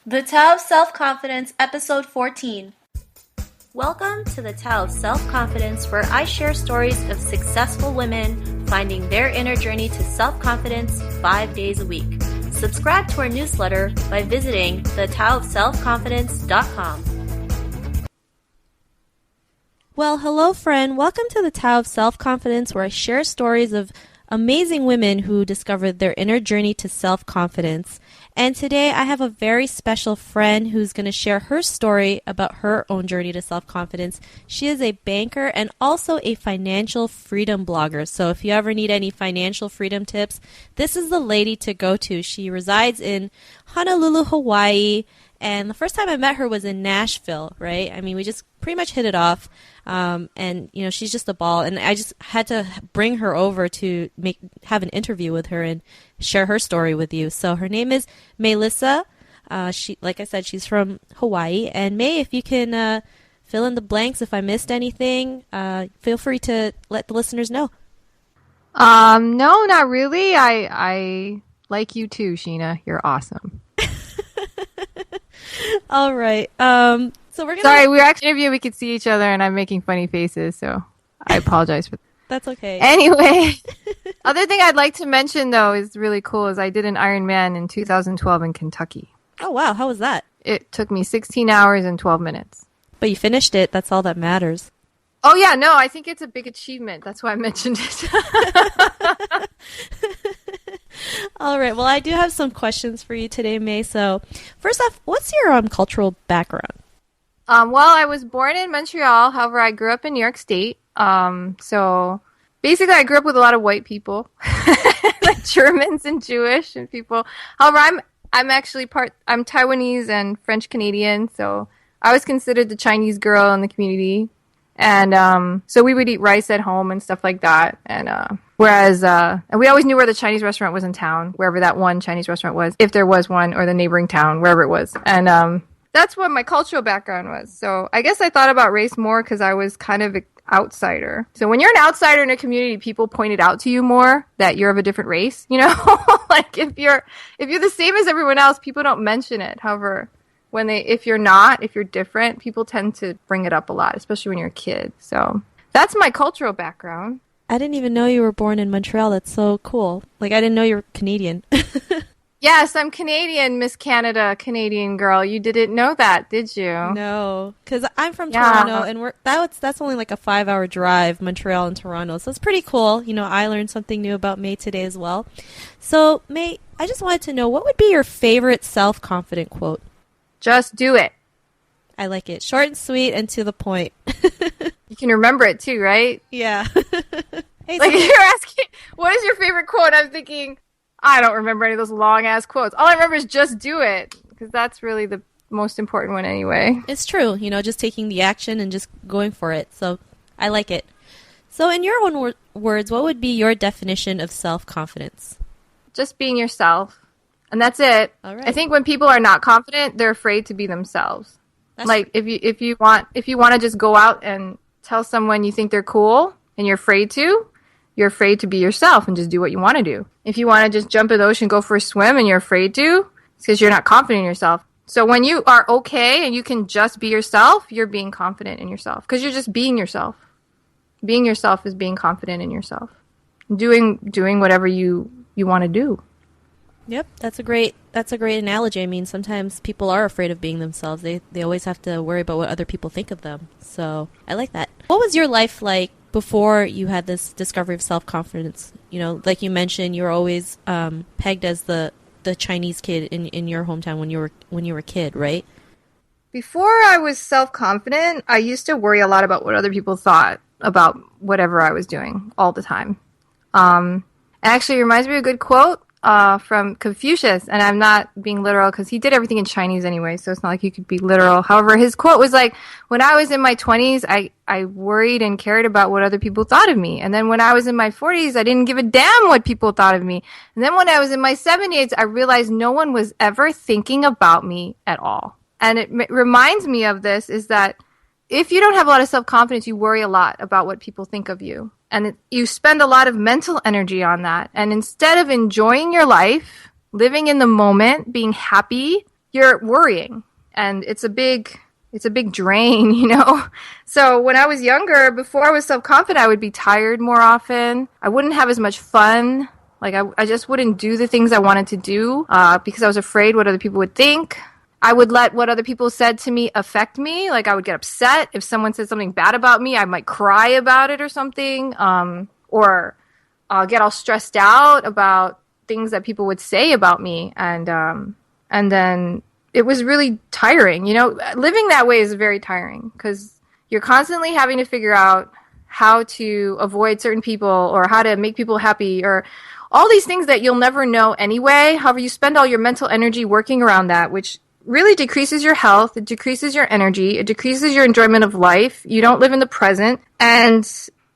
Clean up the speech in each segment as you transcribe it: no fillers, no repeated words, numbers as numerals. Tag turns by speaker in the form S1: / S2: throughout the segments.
S1: The Tao of Self-Confidence, Episode 14. Welcome to the Tao of Self-Confidence, where I share stories of successful women finding their inner journey to self-confidence 5 days a week. Subscribe to our newsletter by visiting thetaoofselfconfidence.com. Well, hello friend. Welcome to the Tao of Self-Confidence, where I share stories of amazing women who discovered their inner journey to self-confidence. And today I have a very special friend who's going to share her story about her own journey to self-confidence. She is a banker and also a financial freedom blogger. So if you ever need any financial freedom tips, this is the lady to go to. She resides in Honolulu, Hawaii. And the first time I met her was in Nashville, right? I mean, we just pretty much hit it off. And, you know, she's just a ball. And I just had to bring her over to have an interview with her and share her story with you. So her name is Meylysa. Like I said, she's from Hawaii. And May, if you can fill in the blanks if I missed anything, feel free to let the listeners know.
S2: No, not really. I like you too, Sheena. You're awesome.
S1: All right. So we're gonna.
S2: Sorry, we were actually interviewing. We could see each other, and I'm making funny faces, so I apologize for that.
S1: That's okay.
S2: Anyway, other thing I'd like to mention though is really cool is I did an Ironman in 2012 in Kentucky.
S1: Oh wow, how was that?
S2: It took me 16 hours and 12 minutes.
S1: But you finished it. That's all that matters.
S2: Oh yeah, no, I think it's a big achievement. That's why I mentioned it.
S1: All right. Well, I do have some questions for you today, May. So, first off, what's your cultural background?
S2: Well, I was born in Montreal. However, I grew up in New York State. So basically, I grew up with a lot of white people, like Germans and Jewish and people. However, I'm actually I'm Taiwanese and French Canadian. So I was considered the Chinese girl in the community. And so we would eat rice at home and stuff like that. And and we always knew where the Chinese restaurant was in town, wherever that one Chinese restaurant was, if there was one, or the neighboring town, wherever it was. And that's what my cultural background was. So I guess I thought about race more because I was kind of an outsider. So when you're an outsider in a community, people point it out to you more that you're of a different race, you know? Like if you're the same as everyone else, people don't mention it. However, if you're different, people tend to bring it up a lot, especially when you're a kid. So that's my cultural background.
S1: I didn't even know you were born in Montreal. That's so cool. Like, I didn't know you were Canadian.
S2: Yes, I'm Canadian, Miss Canada, Canadian girl. You didn't know that, did you?
S1: No, because I'm from Toronto, and that's only like a 5-hour drive, Montreal and Toronto. So it's pretty cool. You know, I learned something new about May today as well. So, May, I just wanted to know, what would be your favorite self-confident quote?
S2: Just do it.
S1: I like it. Short and sweet and to the point.
S2: You can remember it too, right?
S1: Yeah. Hey,
S2: like you're asking, what is your favorite quote? I'm thinking, I don't remember any of those long-ass quotes. All I remember is just do it, because that's really the most important one anyway.
S1: It's true. You know, just taking the action and just going for it. So I like it. So in your own words, what would be your definition of self-confidence?
S2: Just being yourself. And that's it.
S1: All right.
S2: I think when people are not confident, they're afraid to be themselves. Like if you want to just go out and tell someone you think they're cool and you're afraid to be yourself and just do what you want to do. If you want to just jump in the ocean, go for a swim and you're afraid to, it's because you're not confident in yourself. So when you are okay and you can just be yourself, you're being confident in yourself because you're just being yourself. Being yourself is being confident in yourself. Doing whatever you want to do.
S1: Yep, that's a great analogy. I mean, sometimes people are afraid of being themselves. They always have to worry about what other people think of them. So I like that. What was your life like before you had this discovery of self-confidence? You know, like you mentioned, you were always pegged as the Chinese kid in your hometown when you were a kid, right?
S2: Before I was self-confident, I used to worry a lot about what other people thought about whatever I was doing all the time. It actually reminds me of a good quote from Confucius, and I'm not being literal because he did everything in Chinese anyway, so it's not like you could be literal. However, his quote was like, when I was in my 20s, I worried and cared about what other people thought of me. And then when I was in my 40s, I didn't give a damn what people thought of me. And then when I was in my 70s, I realized no one was ever thinking about me at all. And it reminds me of this is that if you don't have a lot of self-confidence, you worry a lot about what people think of you. And you spend a lot of mental energy on that. And instead of enjoying your life, living in the moment, being happy, you're worrying, and it's a big drain, you know? So when I was younger, before I was self-confident, I would be tired more often. I wouldn't have as much fun. Like, I just wouldn't do the things I wanted to do because I was afraid what other people would think. I would let what other people said to me affect me. Like, I would get upset. If someone said something bad about me, I might cry about it or something. Or get all stressed out about things that people would say about me. And then it was really tiring. You know, living that way is very tiring because you're constantly having to figure out how to avoid certain people or how to make people happy or all these things that you'll never know anyway. However, you spend all your mental energy working around that, which really decreases your health. It decreases your energy. It decreases your enjoyment of life. You don't live in the present, and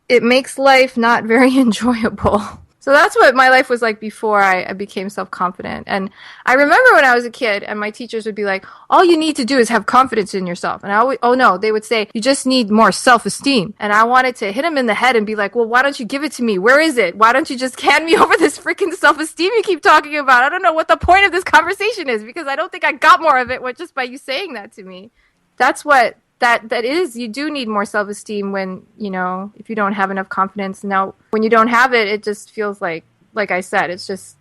S2: it makes life not very enjoyable. So that's what my life was like before I became self-confident. And I remember when I was a kid and my teachers would be like, all you need to do is have confidence in yourself. And I always, oh no, they would say, you just need more self-esteem. And I wanted to hit them in the head and be like, well, why don't you give it to me? Where is it? Why don't you just hand me over this freaking self-esteem you keep talking about? I don't know what the point of this conversation is because I don't think I got more of it just by you saying that to me. That's what that is, you do need more self-esteem when, you know, if you don't have enough confidence. Now, when you don't have it, it just feels like I said, it's just,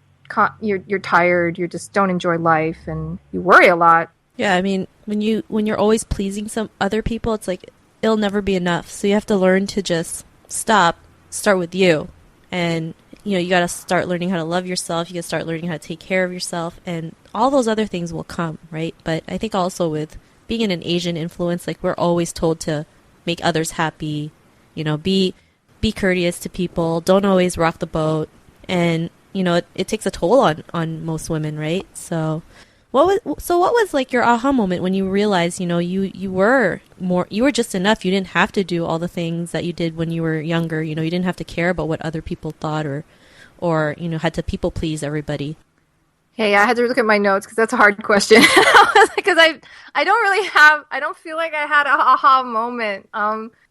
S2: you're tired, you just don't enjoy life, and you worry a lot.
S1: Yeah, I mean, when you're always pleasing some other people, it's like, it'll never be enough. So you have to learn to just start with you. And, you know, you got to start learning how to love yourself, you got to start learning how to take care of yourself, and all those other things will come, right? But I think also with being in an Asian influence, like we're always told to make others happy, you know, be courteous to people, don't always rock the boat, and you know it takes a toll on most women, right? So what was like your aha moment when you realized, you know, you were just enough, you didn't have to do all the things that you did when you were younger, you know, you didn't have to care about what other people thought or you know, had to people please everybody?
S2: Hey, I had to look at my notes because that's a hard question. Because I don't feel like I had an aha moment.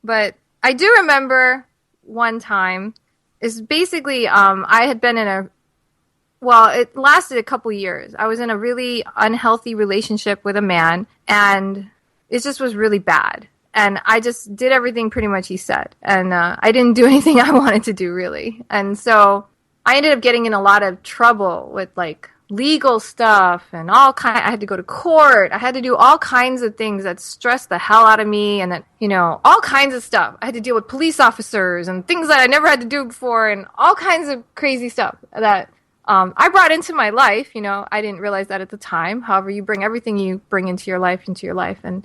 S2: But I do remember one time is basically, I had been it lasted a couple years. I was in a really unhealthy relationship with a man, and it just was really bad. And I just did everything pretty much he said. And I didn't do anything I wanted to do, really. And so I ended up getting in a lot of trouble with, like, legal stuff and I had to go to court. I had to do all kinds of things that stressed the hell out of me, and that, you know, all kinds of stuff. I had to deal with police officers and things that I never had to do before, and all kinds of crazy stuff that I brought into my life. You know, I didn't realize that at the time. However, you bring everything you bring into your life. And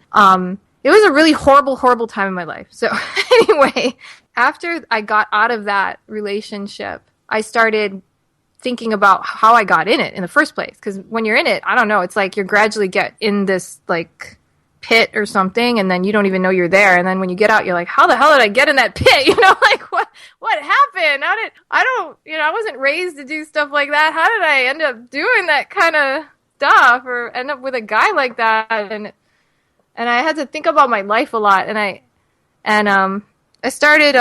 S2: it was a really horrible, horrible time in my life. So anyway, after I got out of that relationship, I started thinking about how I got in it in the first place. Because when you're in it, I don't know, it's like you gradually get in this like pit or something, and then you don't even know you're there. And then when you get out, you're like, how the hell did I get in that pit? You know, like what happened? I wasn't raised to do stuff like that. How did I end up doing that kind of stuff or end up with a guy like that? And I had to think about my life a lot. And I started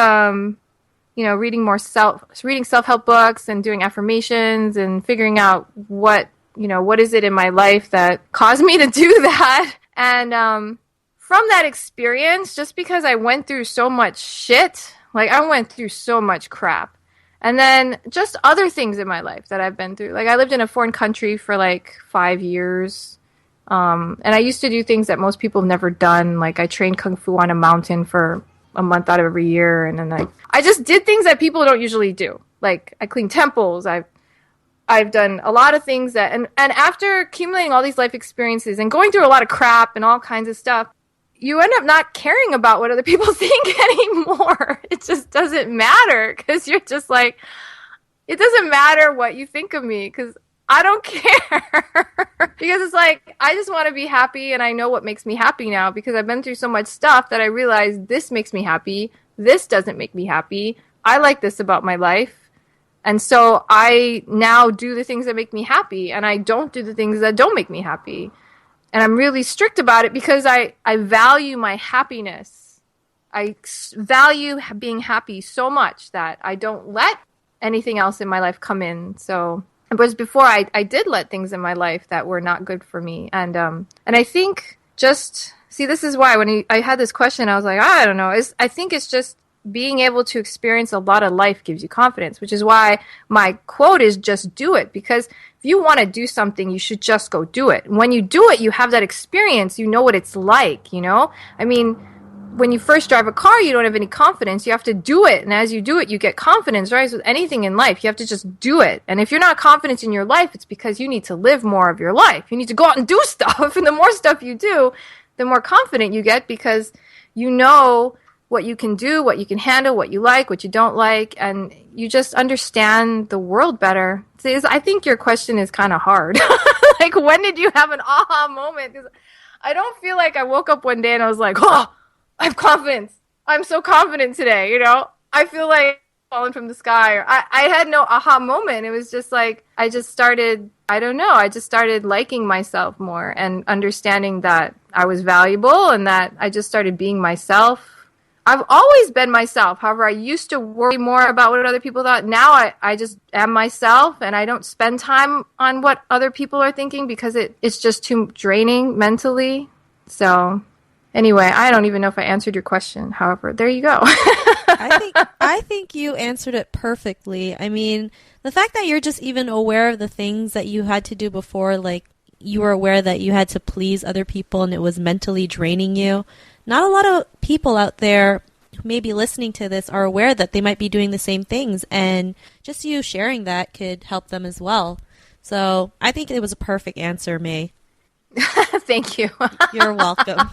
S2: reading self-help books and doing affirmations and figuring out what is it in my life that caused me to do that. And from that experience, just because I went through so much shit, like I went through so much crap. And then just other things in my life that I've been through. Like I lived in a foreign country for like 5 years. And I used to do things that most people have never done. Like I trained Kung Fu on a mountain for a month out of every year, and then I just did things that people don't usually do. Like I cleaned temples. I've done a lot of things that, and after accumulating all these life experiences and going through a lot of crap and all kinds of stuff, you end up not caring about what other people think anymore. It just doesn't matter because you're just like, it doesn't matter what you think of me because I don't care. Because it's like, I just want to be happy, and I know what makes me happy now because I've been through so much stuff that I realize this makes me happy. This doesn't make me happy. I like this about my life. And so I now do the things that make me happy, and I don't do the things that don't make me happy. And I'm really strict about it because I value my happiness. I value being happy so much that I don't let anything else in my life come in. So Whereas before, I did let things in my life that were not good for me. And I think just, see, this is why when I had this question, I was like, I don't know. I think it's just being able to experience a lot of life gives you confidence, which is why my quote is just do it. Because if you want to do something, you should just go do it. And when you do it, you have that experience. You know what it's like, you know? I mean, when you first drive a car, you don't have any confidence. You have to do it. And as you do it, you get confidence, right? So with anything in life, you have to just do it. And if you're not confident in your life, it's because you need to live more of your life. You need to go out and do stuff. And the more stuff you do, the more confident you get because you know what you can do, what you can handle, what you like, what you don't like, and you just understand the world better. See, I think your question is kind of hard. Like, when did you have an aha moment? 'Cause I don't feel like I woke up one day and I was like, oh, I have confidence. I'm so confident today, you know? I feel like falling from the sky. Or I had no aha moment. It was just like, I just started, I don't know, I just started liking myself more and understanding that I was valuable and that I just started being myself. I've always been myself. However, I used to worry more about what other people thought. Now I just am myself and I don't spend time on what other people are thinking because it's just too draining mentally. So anyway, I don't even know if I answered your question. However, there you go.
S1: I think you answered it perfectly. I mean, the fact that you're just even aware of the things that you had to do before, like you were aware that you had to please other people and it was mentally draining you. Not a lot of people out there who may be listening to this are aware that they might be doing the same things, and just you sharing that could help them as well. So I think it was a perfect answer, May.
S2: Thank you.
S1: You're welcome.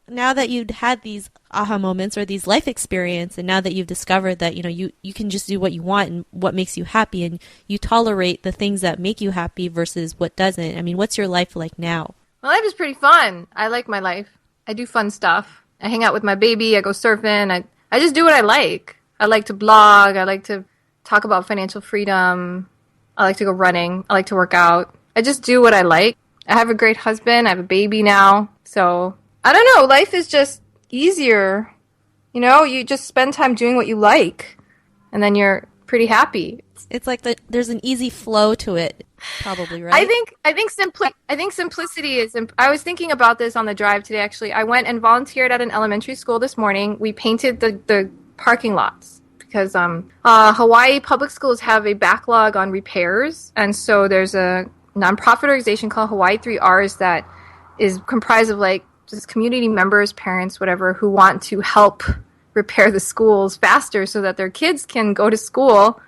S1: Now that you've had these aha moments or these life experience, and now that you've discovered that, you know, you can just do what you want and what makes you happy, and you tolerate the things that make you happy versus what doesn't. I mean, what's your life like now?
S2: My life is pretty fun. I like my life. I do fun stuff. I hang out with my baby. I go surfing. I just do what I like. I like to blog. I like to talk about financial freedom. I like to go running. I like to work out. I just do what I like. I have a great husband. I have a baby now. So, I don't know. Life is just easier. You know, you just spend time doing what you like. And then you're pretty happy.
S1: It's like there's an easy flow to it, probably, right?
S2: I think simplicity is. I was thinking about this on the drive today. Actually, I went and volunteered at an elementary school this morning. We painted the parking lots because Hawaii public schools have a backlog on repairs, and so there's a nonprofit organization called Hawaii 3Rs that is comprised of like just community members, parents, whatever, who want to help repair the schools faster so that their kids can go to school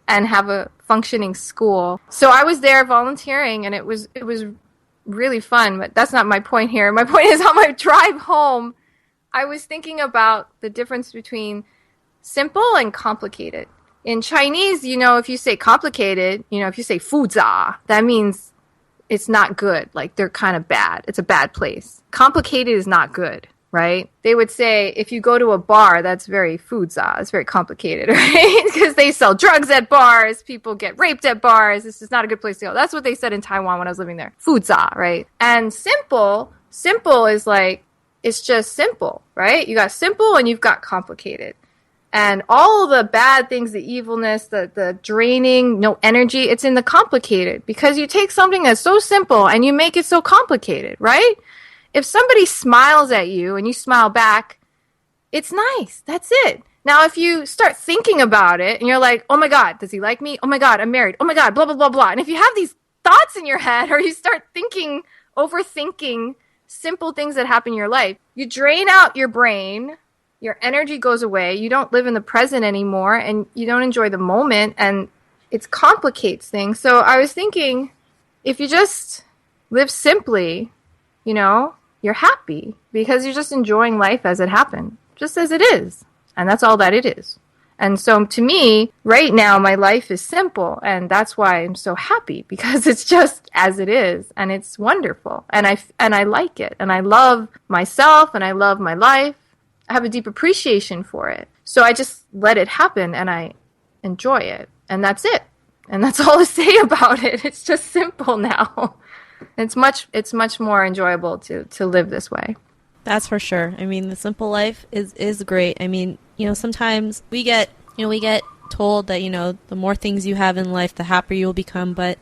S2: and have a functioning school. So I was there volunteering, and it was really fun, but that's not my point here. My point is on my drive home, I was thinking about the difference between simple and complicated. In Chinese, you know, if you say complicated, you know, if you say 复杂, that means it's not good. Like, they're kind of bad. It's a bad place. Complicated is not good, right? They would say if you go to a bar, that's very 复杂. It's very complicated, right? Because they sell drugs at bars. People get raped at bars. This is not a good place to go. That's what they said in Taiwan when I was living there. 复杂, right? And simple is like, it's just simple, right? You got simple and you've got complicated. And all the bad things, the evilness, the draining, no energy, it's in the complicated. Because you take something that's so simple and you make it so complicated, right? If somebody smiles at you and you smile back, it's nice. That's it. Now, if you start thinking about it and you're like, oh my God, does he like me? Oh my God, I'm married. Oh my God, blah, blah, blah, blah. And if you have these thoughts in your head or you start overthinking simple things that happen in your life, you drain out your brain. Your energy goes away. You don't live in the present anymore, and you don't enjoy the moment, and it complicates things. So I was thinking, if you just live simply, you know, you're happy because you're just enjoying life as it happened, just as it is. And that's all that it is. And so to me, right now, my life is simple, and that's why I'm so happy, because it's just as it is, and it's wonderful. And I like it, and I love myself, and I love my life. I have a deep appreciation for it. So I just let it happen and I enjoy it. And that's it. And that's all to say about it. It's just simple now. It's much more enjoyable to live this way.
S1: That's for sure. I mean, the simple life is great. I mean, you know, sometimes we get told that, the more things you have in life, the happier you'll become. But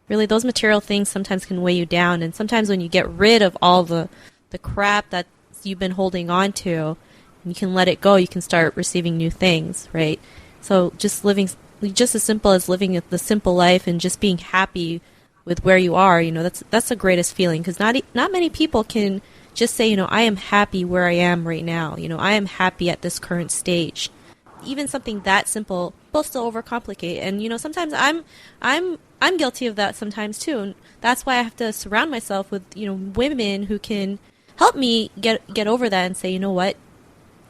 S1: really, those material things sometimes can weigh you down. And sometimes when you get rid of all the crap that you've been holding on to, and you can let it go, you can start receiving new things, right? So just as simple as living the simple life and just being happy with where you are, that's the greatest feeling, because not many people can just say, I am happy where I am right now. I am happy at this current stage. Even something that simple, people still overcomplicate. And, sometimes I'm guilty of that sometimes too. And that's why I have to surround myself with, women who can help me get over that and say, you know what?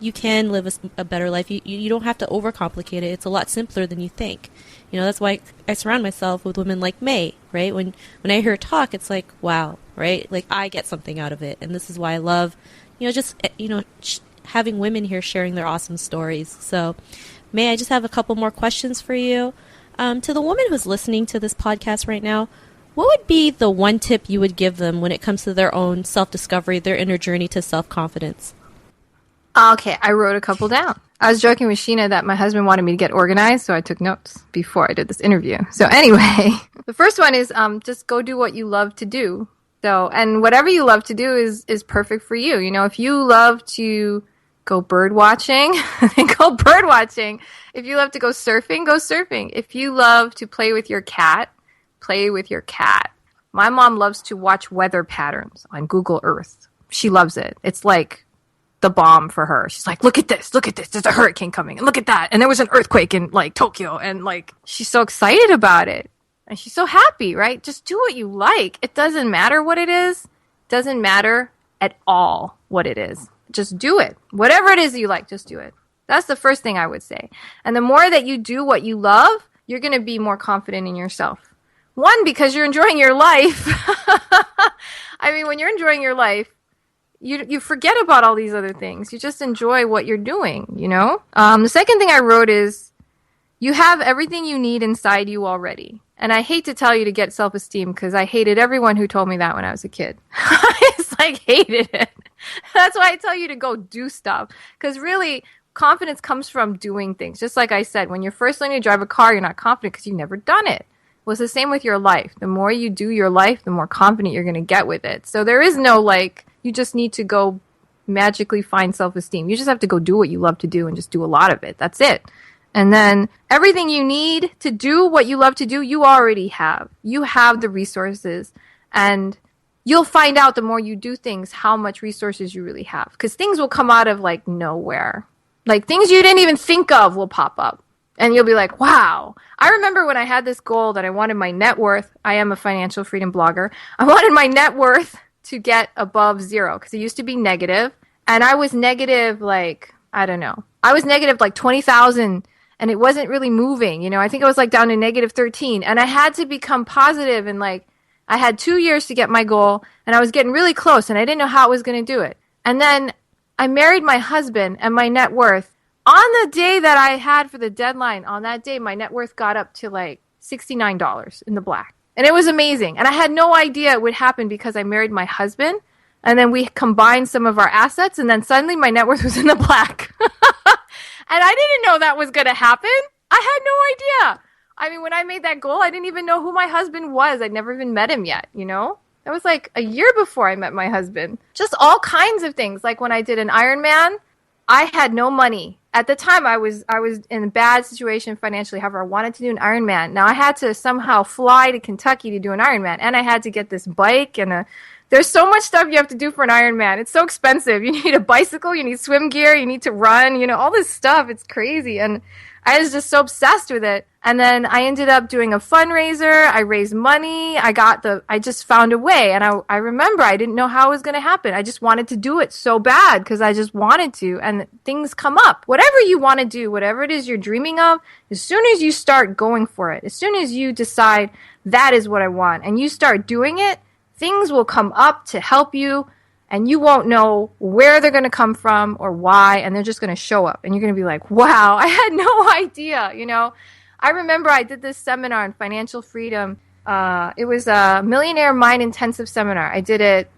S1: You can live a better life. You don't have to overcomplicate it. It's a lot simpler than you think. That's why I surround myself with women like May, right? When I hear her talk, it's like, wow, right? Like, I get something out of it. And this is why I love, having women here sharing their awesome stories. So, May, I just have a couple more questions for you. To the woman who's listening to this podcast right now, what would be the one tip you would give them when it comes to their own self-discovery, their inner journey to self-confidence?
S2: Okay, I wrote a couple down. I was joking with Sheena that my husband wanted me to get organized, so I took notes before I did this interview. So anyway, the first one is just go do what you love to do. So, and whatever you love to do is perfect for you. If you love to go bird watching, then go bird watching. If you love to go surfing, go surfing. If you love to play with your cat, play with your cat. My mom loves to watch weather patterns on Google Earth. She loves it. It's like the bomb for her. She's like, look at this, there's a hurricane coming, and look at that, and there was an earthquake in like Tokyo, and like she's so excited about it, and she's so happy, right? Just do what you like. It doesn't matter what it is. Doesn't matter at all what it is. Just do it. Whatever it is that you like, just do it. That's the first thing I would say. And the more that you do what you love, you're going to be more confident in yourself. One, because you're enjoying your life. I mean, when you're enjoying your life, you forget about all these other things. You just enjoy what you're doing, The second thing I wrote is you have everything you need inside you already. And I hate to tell you to get self-esteem, because I hated everyone who told me that when I was a kid. I just hated it. That's why I tell you to go do stuff. Because really, confidence comes from doing things. Just like I said, when you're first learning to drive a car, you're not confident because you've never done it. Well, it's the same with your life. The more you do your life, the more confident you're going to get with it. So there is no you just need to go magically find self-esteem. You just have to go do what you love to do and just do a lot of it. That's it. And then everything you need to do what you love to do, you already have. You have the resources, and you'll find out the more you do things how much resources you really have. Because things will come out of nowhere. Things you didn't even think of will pop up. And you'll be like, wow. I remember when I had this goal that I wanted my net worth. I am a financial freedom blogger. I wanted my net worth to get above zero, because it used to be negative. And I was negative, I don't know. I was negative 20,000, and it wasn't really moving. I think I was down to negative 13. And I had to become positive, and I had 2 years to get my goal, and I was getting really close, and I didn't know how I was going to do it. And then I married my husband, and my net worth, on the day that I had for the deadline, on that day, my net worth got up to $69 in the black. And it was amazing. And I had no idea it would happen because I married my husband. And then we combined some of our assets. And then suddenly my net worth was in the black. And I didn't know that was going to happen. I had no idea. I mean, when I made that goal, I didn't even know who my husband was. I'd never even met him yet, That was a year before I met my husband. Just all kinds of things. Like when I did an Ironman, I had no money. At the time, I was in a bad situation financially. However, I wanted to do an Ironman. Now, I had to somehow fly to Kentucky to do an Ironman, and I had to get this bike, and there's so much stuff you have to do for an Ironman. It's so expensive. You need a bicycle, you need swim gear, you need to run, all this stuff. It's crazy, and I was just so obsessed with it. And then I ended up doing a fundraiser. I raised money. I just found a way. And I remember I didn't know how it was going to happen. I just wanted to do it so bad because I just wanted to. And things come up. Whatever you want to do, whatever it is you're dreaming of, as soon as you start going for it, as soon as you decide that is what I want and you start doing it, things will come up to help you. And you won't know where they're going to come from or why, and they're just going to show up. And you're going to be like, wow, I had no idea, I remember I did this seminar on financial freedom. It was a millionaire mind intensive seminar. I did it,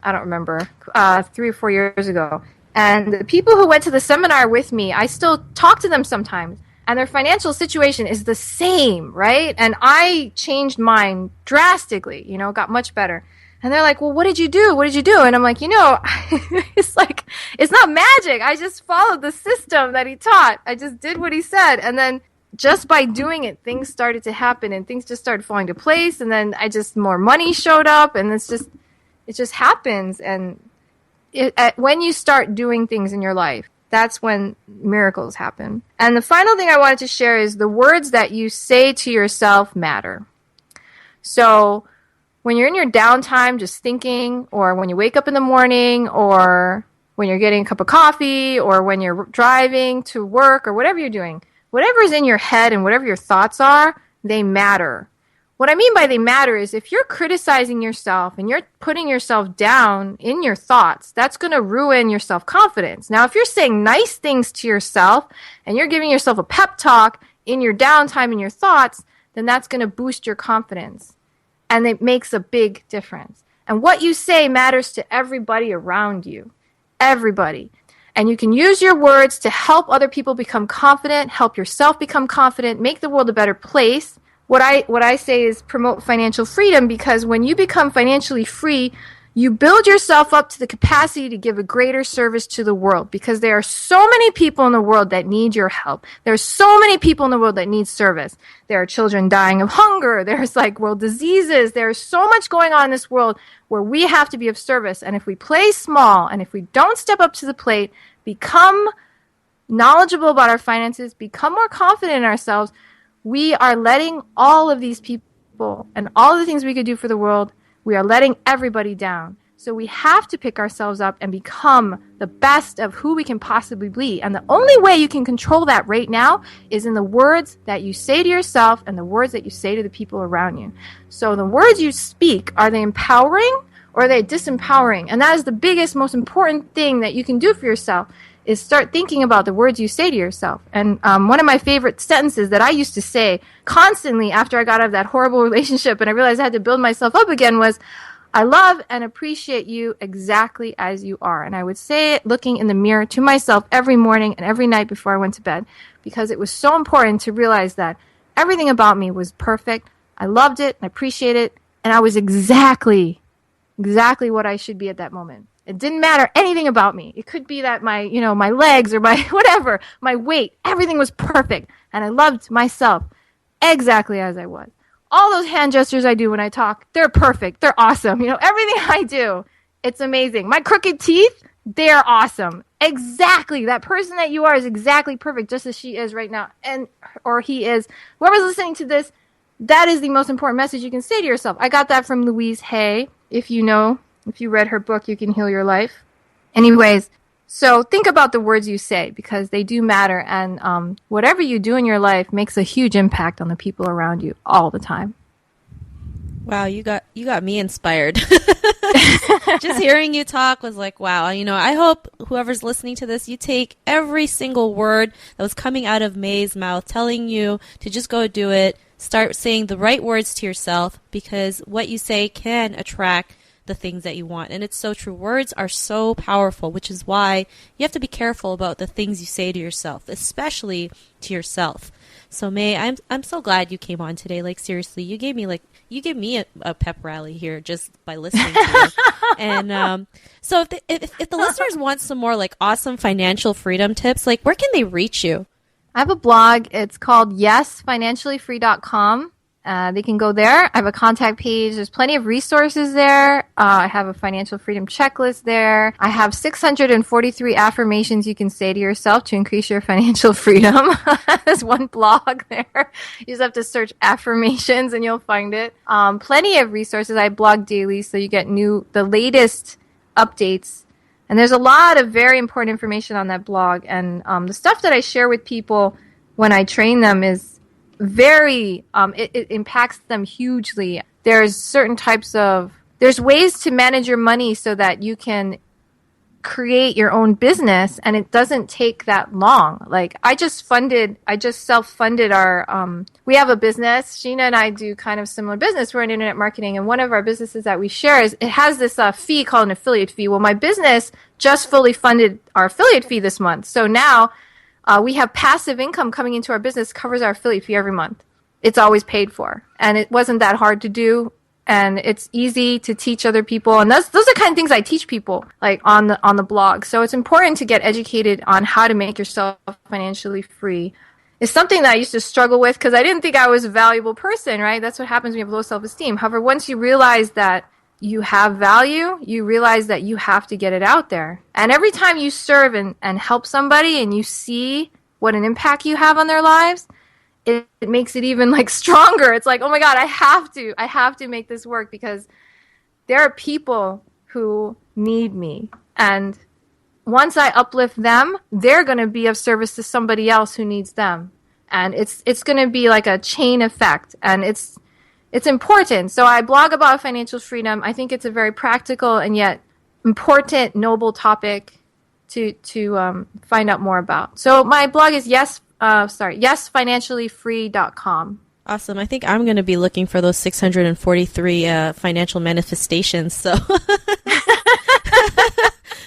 S2: I don't remember, 3 or 4 years ago. And the people who went to the seminar with me, I still talk to them sometimes. and their financial situation is the same, right? And I changed mine drastically, got much better. And they're like, well, what did you do? What did you do? And I'm like, it's like, it's not magic. I just followed the system that he taught. I just did what he said. And then just by doing it, things started to happen and things just started falling to place. And then more money showed up, and it just happens. And when you start doing things in your life, that's when miracles happen. And the final thing I wanted to share is the words that you say to yourself matter. So when you're in your downtime just thinking, or when you wake up in the morning, or when you're getting a cup of coffee, or when you're driving to work, or whatever you're doing, whatever's in your head and whatever your thoughts are, they matter. What I mean by they matter is if you're criticizing yourself and you're putting yourself down in your thoughts, that's going to ruin your self-confidence. Now, if you're saying nice things to yourself and you're giving yourself a pep talk in your downtime in your thoughts, then that's going to boost your confidence. And it makes a big difference. And what you say matters to everybody around you. Everybody. And you can use your words to help other people become confident, help yourself become confident, make the world a better place. What I say is promote financial freedom, because when you become financially free, you build yourself up to the capacity to give a greater service to the world, because there are so many people in the world that need your help. There are so many people in the world that need service. There are children dying of hunger. There's world diseases. There's so much going on in this world where we have to be of service. And if we play small and if we don't step up to the plate, become knowledgeable about our finances, become more confident in ourselves, we are letting all of these people and all of the things we could do for the world, we are letting everybody down. So we have to pick ourselves up and become the best of who we can possibly be. And the only way you can control that right now is in the words that you say to yourself and the words that you say to the people around you. So the words you speak, are they empowering or are they disempowering? And that is the biggest, most important thing that you can do for yourself, is start thinking about the words you say to yourself. And one of my favorite sentences that I used to say constantly after I got out of that horrible relationship and I realized I had to build myself up again was, I love and appreciate you exactly as you are. And I would say it looking in the mirror to myself every morning and every night before I went to bed, because it was so important to realize that everything about me was perfect. I loved it and appreciated it, and I was exactly what I should be at that moment. It didn't matter anything about me. It could be that my legs or my whatever, my weight, everything was perfect. And I loved myself exactly as I was. All those hand gestures I do when I talk, they're perfect. They're awesome. Everything I do, it's amazing. My crooked teeth, they're awesome. Exactly. That person that you are is exactly perfect, just as she is right now. Or he is. Whoever's listening to this, that is the most important message you can say to yourself. I got that from Louise Hay. If you read her book, You Can Heal Your Life. Anyways, so think about the words you say, because they do matter. And whatever you do in your life makes a huge impact on the people around you all the time.
S1: Wow, you got me inspired. Just hearing you talk was like, wow. I hope whoever's listening to this, you take every single word that was coming out of May's mouth, telling you to just go do it. Start saying the right words to yourself, because what you say can attract the things that you want. And it's so true. Words are so powerful, which is why you have to be careful about the things you say to yourself, especially to yourself. So May, I'm so glad you came on today. Seriously, you gave me a pep rally here just by listening to you. And so if the listeners want some more awesome financial freedom tips, where can they reach you?
S2: I have a blog. It's called yesfinanciallyfree.com. They can go there. I have a contact page. There's plenty of resources there. I have a financial freedom checklist there. I have 643 affirmations you can say to yourself to increase your financial freedom. There's one blog there. You just have to search affirmations and you'll find it. Plenty of resources. I blog daily, so you get the latest updates. And there's a lot of very important information on that blog. And the stuff that I share with people when I train them is very, it impacts them hugely. There's ways to manage your money so that you can create your own business, and it doesn't take that long. I just self-funded our, we have a business. Sheena and I do kind of similar business. We're in internet marketing, and one of our businesses that we share it has this fee called an affiliate fee. Well, my business just fully funded our affiliate fee this month. So now, We have passive income coming into our business, covers our affiliate fee every month. It's always paid for. And it wasn't that hard to do. And it's easy to teach other people. And those are the kind of things I teach people, like on the blog. So it's important to get educated on how to make yourself financially free. It's something that I used to struggle with because I didn't think I was a valuable person, right? That's what happens when you have low self-esteem. However, once you realize that you have value, you realize that you have to get it out there. And every time you serve and help somebody and you see what an impact you have on their lives, it makes it even like stronger. It's like, oh my God, I have to make this work because there are people who need me. And once I uplift them, they're going to be of service to somebody else who needs them. And it's going to be like a chain effect. And it's important. So I blog about financial freedom. I think it's a very practical and yet important, noble topic to find out more about. So my blog is yesfinanciallyfree.com.
S1: Awesome. I think I'm going to be looking for those 643 financial manifestations. So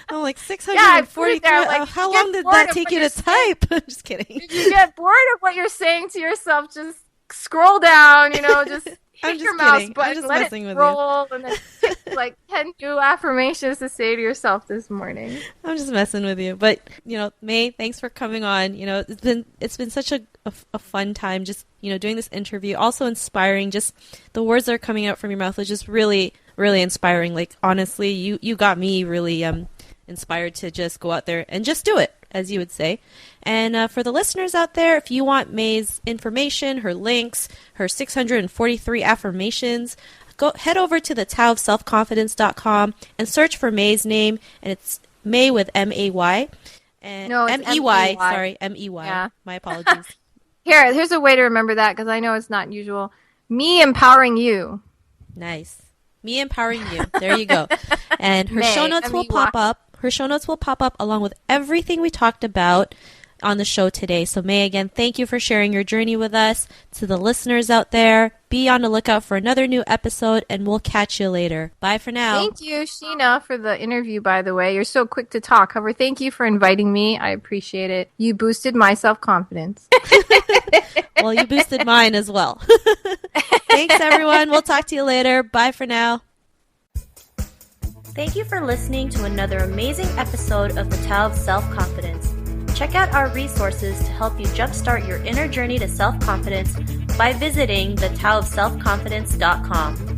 S1: I'm like 643.
S2: Yeah,
S1: how long did that take you to type? I'm just kidding.
S2: If you get bored of what you're saying to yourself, just scroll down, just hit your mouse button, let it roll, and then pick like 10 new affirmations to say to yourself this morning.
S1: I'm just messing with you. But, May, thanks for coming on. It's been such a fun time just, doing this interview. Also inspiring, just the words that are coming out from your mouth is just really, really inspiring. Like, honestly, you got me really inspired to just go out there and just do it, as you would say. And for the listeners out there, if you want May's information, her links, her 643 affirmations, head over to the taoofselfconfidence.com and search for May's name, and it's May with M-A-Y. And
S2: no, it's
S1: M-E-Y. Sorry, M-E-Y.
S2: Yeah.
S1: My apologies.
S2: Here's a way to remember that, because I know it's not usual. Me empowering you.
S1: Nice. Me empowering you. There you go. And her show notes will pop up. Her show notes will pop up along with everything we talked about on the show today. So May, again, thank you for sharing your journey with us. To the listeners out there, be on the lookout for another new episode, and we'll catch you later. Bye for now.
S2: Thank you, Sheena, for the interview, by the way. You're so quick to talk. However, thank you for inviting me. I appreciate it. You boosted my self-confidence.
S1: Well, you boosted mine as well. Thanks, everyone. We'll talk to you later. Bye for now. Thank you for listening to another amazing episode of the Tao of Self-Confidence. Check out our resources to help you jumpstart your inner journey to self-confidence by visiting thetaoofselfconfidence.com.